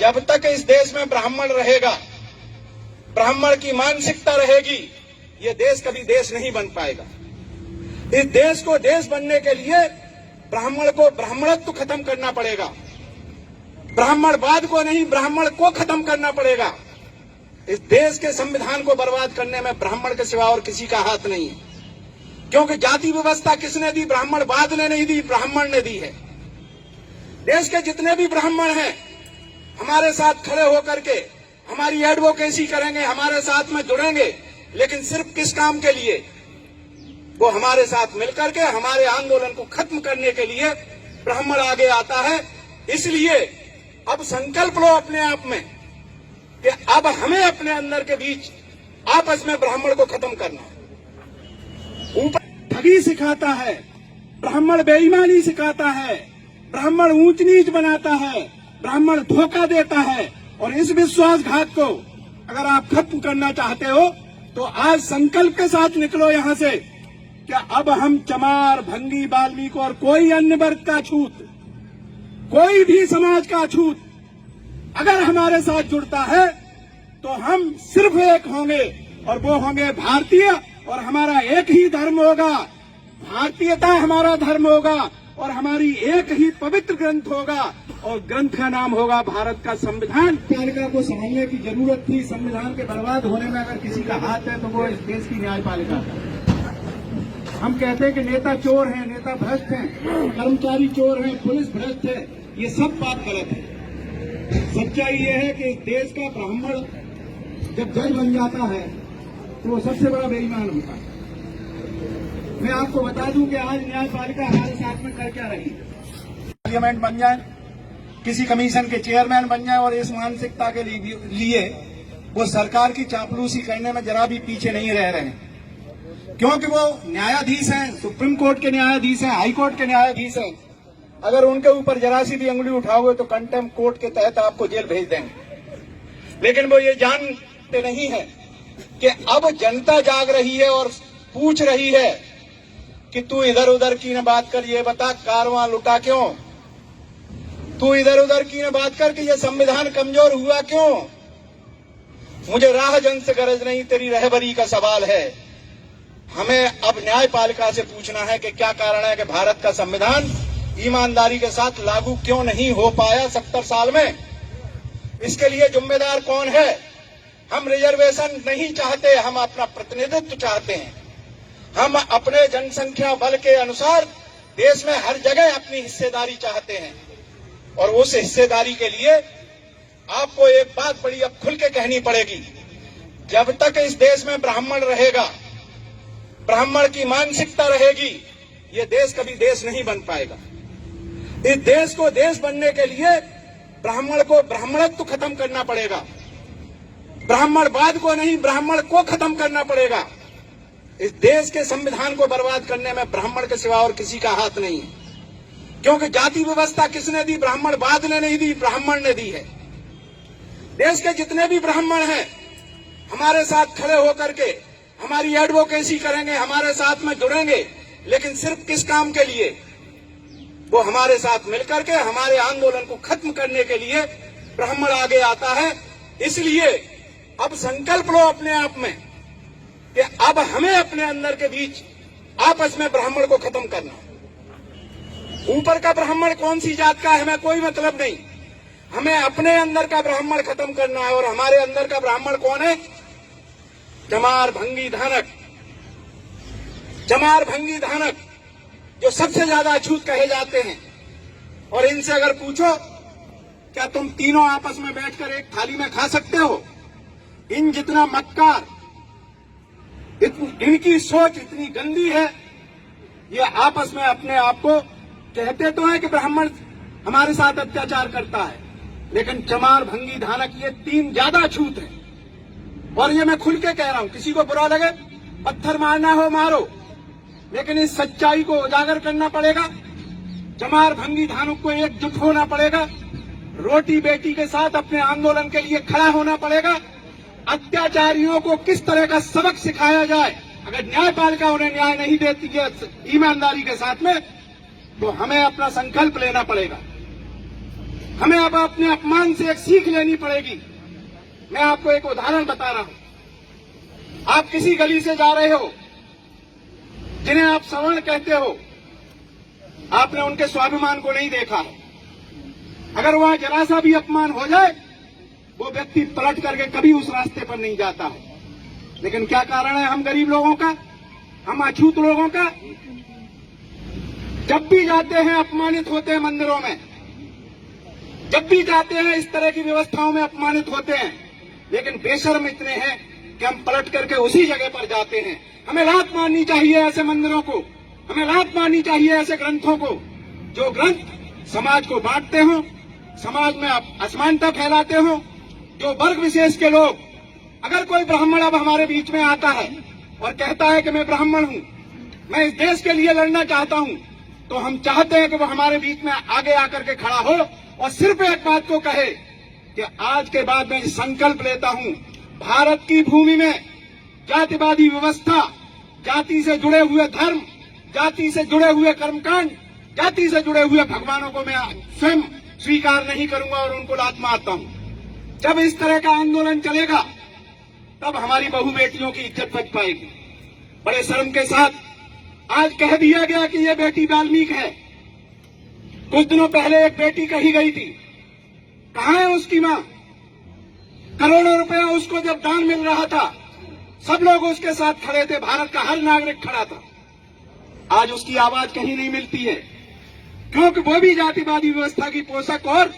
जब तक इस देश में ब्राह्मण रहेगा, ब्राह्मण की मानसिकता रहेगी, ये देश कभी देश नहीं बन पाएगा। इस देश को देश बनने के लिए ब्राह्मण को ब्राह्मणत्व खत्म करना पड़ेगा, ब्राह्मणवाद को नहीं, ब्राह्मण को खत्म करना पड़ेगा। इस देश के संविधान को बर्बाद करने में ब्राह्मण के सिवा और किसी का हाथ नहीं है, क्योंकि जाति व्यवस्था किसने दी? ब्राह्मणवाद ने नहीं दी, ब्राह्मण ने दी है। देश के जितने भी ब्राह्मण हैं हमारे साथ खड़े होकर के हमारी एडवोकेसी करेंगे, हमारे साथ में जुड़ेंगे, लेकिन सिर्फ किस काम के लिए? वो हमारे साथ मिलकर के हमारे आंदोलन को खत्म करने के लिए ब्राह्मण आगे आता है। इसलिए अब संकल्प लो अपने आप में कि अब हमें अपने अंदर के बीच आपस में ब्राह्मण को खत्म करना है। ऊपर ठगी सिखाता है, ब्राह्मण बेईमानी सिखाता है, ब्राह्मण ऊंच नीच बनाता है, ब्राह्मण धोखा देता है। और इस विश्वासघात को अगर आप खत्म करना चाहते हो तो आज संकल्प के साथ निकलो यहां से कि अब हम चमार, भंगी, वाल्मीकि और कोई अन्य वर्ग का छूत, कोई भी समाज का छूत अगर हमारे साथ जुड़ता है तो हम सिर्फ एक होंगे और वो होंगे भारतीय, और हमारा एक ही धर्म होगा, भारतीयता हमारा धर्म होगा, और हमारी एक ही पवित्र ग्रंथ होगा, और ग्रंथ का नाम होगा भारत का संविधान। न्यायपालिका को समझने की जरूरत थी। संविधान के बर्बाद होने में अगर किसी का हाथ है तो वो इस देश की न्यायपालिका का। हम कहते हैं कि नेता चोर हैं, नेता भ्रष्ट हैं, कर्मचारी चोर हैं, पुलिस भ्रष्ट है, ये सब बात गलत है। सच्चाई ये है कि इस देश का ब्राह्मण जब जज बन जाता है तो वो सबसे बड़ा बेईमान होता है। मैं आपको बता दूं कि आज न्यायपालिका हमारे साथ में कर क्या रही है। पार्लियामेंट बन जाए, किसी कमीशन के चेयरमैन बन जाए, और इस मानसिकता के लिए वो सरकार की चापलूसी करने में जरा भी पीछे नहीं रह रहे हैं, क्योंकि वो न्यायाधीश हैं, सुप्रीम कोर्ट के न्यायाधीश हैं, हाई कोर्ट के न्यायाधीश हैं। अगर उनके ऊपर जरा सी भी अंगुली उठाओगे तो कंटेम्प्ट कोर्ट के तहत आपको जेल भेज देंगे। लेकिन वो ये जानते नहीं है कि अब जनता जाग रही है और पूछ रही है कि तू इधर उधर की न बात कर, ये बता कारवां लुटा क्यों? तू इधर उधर की न बात कर कि ये संविधान कमजोर हुआ क्यों? मुझे राह जन से गरज नहीं, तेरी रहबरी का सवाल है। हमें अब न्यायपालिका से पूछना है कि क्या कारण है कि भारत का संविधान ईमानदारी के साथ लागू क्यों नहीं हो पाया 70 साल में? इसके लिए जिम्मेदार कौन है? हम रिजर्वेशन नहीं चाहते, हम अपना प्रतिनिधित्व चाहते हैं। हम अपने जनसंख्या बल के अनुसार देश में हर जगह अपनी हिस्सेदारी चाहते हैं, और उस हिस्सेदारी के लिए आपको एक बात बड़ी अब खुल के कहनी पड़ेगी। जब तक इस देश में ब्राह्मण रहेगा, ब्राह्मण की मानसिकता रहेगी, ये देश कभी देश नहीं बन पाएगा। इस देश को देश बनने के लिए ब्राह्मण को ब्राह्मणत्व खत्म करना पड़ेगा, ब्राह्मणवाद को नहीं, ब्राह्मण को खत्म करना पड़ेगा। इस देश के संविधान को बर्बाद करने में ब्राह्मण के सिवा और किसी का हाथ नहीं है, क्योंकि जाति व्यवस्था किसने दी? ब्राह्मणवाद ने नहीं दी, ब्राह्मण ने दी है। देश के जितने भी ब्राह्मण हैं हमारे साथ खड़े होकर के हमारी एडवोकेसी करेंगे, हमारे साथ में जुड़ेंगे, लेकिन सिर्फ किस काम के लिए? वो हमारे साथ मिलकर के हमारे आंदोलन को खत्म करने के लिए ब्राह्मण आगे आता है। इसलिए अब संकल्प लो अपने आप में कि अब हमें अपने अंदर के बीच आपस में ब्राह्मण को खत्म करना। ऊपर का ब्राह्मण कौन सी जात का है हमें कोई मतलब नहीं, हमें अपने अंदर का ब्राह्मण खत्म करना है। और हमारे अंदर का ब्राह्मण कौन है? चमार, भंगी, धानक। चमार, भंगी, धानक जो सबसे ज्यादा अछूत कहे जाते हैं। और इनसे अगर पूछो क्या तुम तीनों आपस में बैठकर एक थाली में खा सकते हो? इन जितना मक्कार, इनकी सोच इतनी गंदी है, ये आपस में अपने आप को कहते तो है कि ब्राह्मण हमारे साथ अत्याचार करता है, लेकिन चमार, भंगी, धानक ये तीन ज्यादा अछूत हैं। और ये मैं खुल के कह रहा हूं, किसी को बुरा लगे पत्थर मारना हो मारो, लेकिन इस सच्चाई को उजागर करना पड़ेगा। चमार, भंगी, धानुक को एकजुट होना पड़ेगा, रोटी बेटी के साथ अपने आंदोलन के लिए खड़ा होना पड़ेगा। अत्याचारियों को किस तरह का सबक सिखाया जाए, अगर न्यायपालिका उन्हें न्याय नहीं देती है ईमानदारी के साथ में, तो हमें अपना संकल्प लेना पड़ेगा। हमें अब अपने अपमान से एक सीख लेनी पड़ेगी। मैं आपको एक उदाहरण बता रहा हूं। आप किसी गली से जा रहे हो, जिन्हें आप सवर्ण कहते हो, आपने उनके स्वाभिमान को नहीं देखा है। अगर वहां जरा सा भी अपमान हो जाए, वो व्यक्ति पलट करके कभी उस रास्ते पर नहीं जाता है। लेकिन क्या कारण है हम गरीब लोगों का, हम अछूत लोगों का? जब भी जाते हैं अपमानित होते हैं मंदिरों में, जब भी जाते हैं इस तरह की व्यवस्थाओं में अपमानित होते हैं। लेकिन बेशर्म इतने हैं कि हम पलट करके उसी जगह पर जाते हैं। हमें लात मारनी चाहिए ऐसे मंदिरों को, हमें लात मारनी चाहिए ऐसे ग्रंथों को, जो ग्रंथ समाज को बांटते हो, समाज में असमानता फैलाते हो। जो वर्ग विशेष के लोग, अगर कोई ब्राह्मण अब हमारे बीच में आता है और कहता है कि मैं ब्राह्मण हूं, मैं इस देश के लिए लड़ना चाहता हूं, तो हम चाहते हैं कि वो हमारे बीच में आगे आकर के खड़ा हो और सिर्फ एक बात को कहे कि आज के बाद मैं संकल्प लेता हूं, भारत की भूमि में जातिवादी व्यवस्था, जाति से जुड़े हुए धर्म, जाति से जुड़े हुए कर्मकांड, जाति से जुड़े हुए भगवानों को मैं स्वयं स्वीकार नहीं करूंगा और उनको लात मारता हूं। जब इस तरह का आंदोलन चलेगा, तब हमारी बहू बेटियों की इज्जत बच पाएगी। बड़े शर्म के साथ आज कह दिया गया कि ये बेटी वाल्मीकि है। कुछ दिनों पहले एक बेटी कही गई थी, कहां है उसकी मां? करोड़ों रुपया उसको जब दान मिल रहा था, सब लोग उसके साथ खड़े थे, भारत का हर नागरिक खड़ा था। आज उसकी आवाज कहीं नहीं मिलती है, क्योंकि वो भी जातिवादी व्यवस्था की पोषक और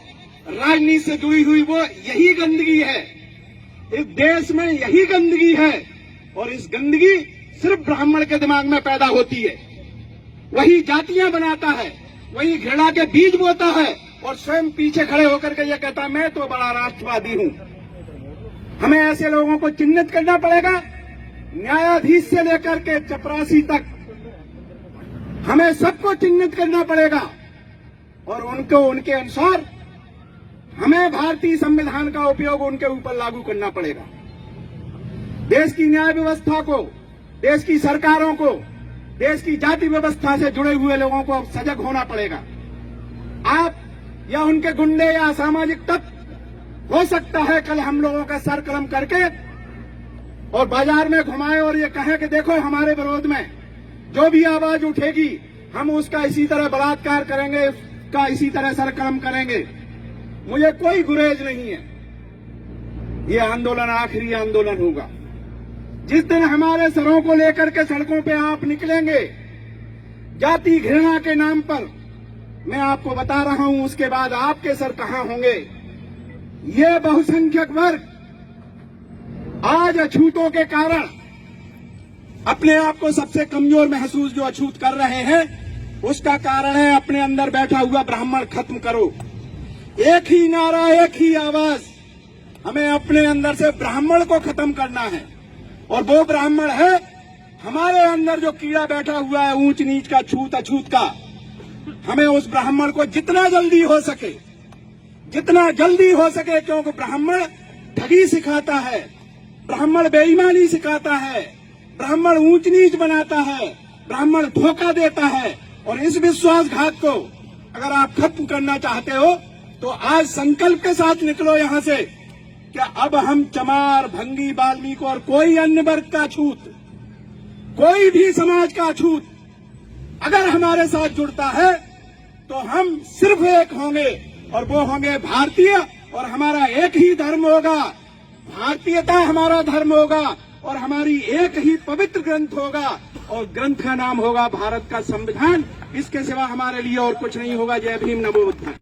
राजनीति से जुड़ी हुई वो यही गंदगी है। इस देश में यही गंदगी है और इस गंदगी सिर्फ ब्राह्मण के दिमाग में पैदा होती है। वही जातियां बनाता है, वही घृणा के बीज बोता है और स्वयं पीछे खड़े होकर के ये कहता है मैं तो बड़ा राष्ट्रवादी हूं। हमें ऐसे लोगों को चिन्हित करना पड़ेगा, न्यायाधीश से लेकर के चपरासी तक हमें सबको चिन्हित करना पड़ेगा और उनको उनके अनुसार हमें भारतीय संविधान का उपयोग उनके ऊपर लागू करना पड़ेगा। देश की न्याय व्यवस्था को, देश की सरकारों को, देश की जाति व्यवस्था से जुड़े हुए लोगों को अब सजग होना पड़ेगा। आप या उनके गुंडे या असामाजिक तत्व हो सकता है कल हम लोगों का सर कलम करके और बाजार में घुमाए और ये कहे कि देखो हमारे विरोध में जो भी आवाज उठेगी हम उसका इसी तरह बलात्कार करेंगे, उसका इसी तरह सर कलम करेंगे। मुझे कोई गुरेज नहीं है। ये आंदोलन आखिरी आंदोलन होगा। जिस दिन हमारे सरों को लेकर के सड़कों पे आप निकलेंगे जाति घृणा के नाम पर, मैं आपको बता रहा हूं उसके बाद आपके सर कहां होंगे। ये बहुसंख्यक वर्ग आज अछूतों के कारण अपने आप को सबसे कमजोर महसूस जो अछूत कर रहे हैं, उसका कारण है अपने अंदर बैठा हुआ ब्राह्मण खत्म करो। एक ही नारा, एक ही आवाज, हमें अपने अंदर से ब्राह्मण को खत्म करना है। और वो ब्राह्मण है हमारे अंदर जो कीड़ा बैठा हुआ है ऊंच नीच का, छूत अछूत का। हमें उस ब्राह्मण को जितना जल्दी हो सके, जितना जल्दी हो सके, क्योंकि ब्राह्मण ठगी सिखाता है, ब्राह्मण बेईमानी सिखाता है, ब्राह्मण ऊंच नीच बनाता है, ब्राह्मण धोखा देता है। और इस विश्वासघात को अगर आप खत्म करना चाहते हो तो आज संकल्प के साथ निकलो यहां से कि अब हम चमार, भंगी, वाल्मीकि और कोई अन्य वर्ग का छूत, कोई भी समाज का छूत अगर हमारे साथ जुड़ता है तो हम सिर्फ एक होंगे और वो होंगे भारतीय। और हमारा एक ही धर्म होगा, भारतीयता हमारा धर्म होगा और हमारी एक ही पवित्र ग्रंथ होगा और ग्रंथ का नाम होगा भारत का संविधान। इसके सिवा हमारे लिए और कुछ नहीं होगा। जय भीम, नमो बुद्धाय।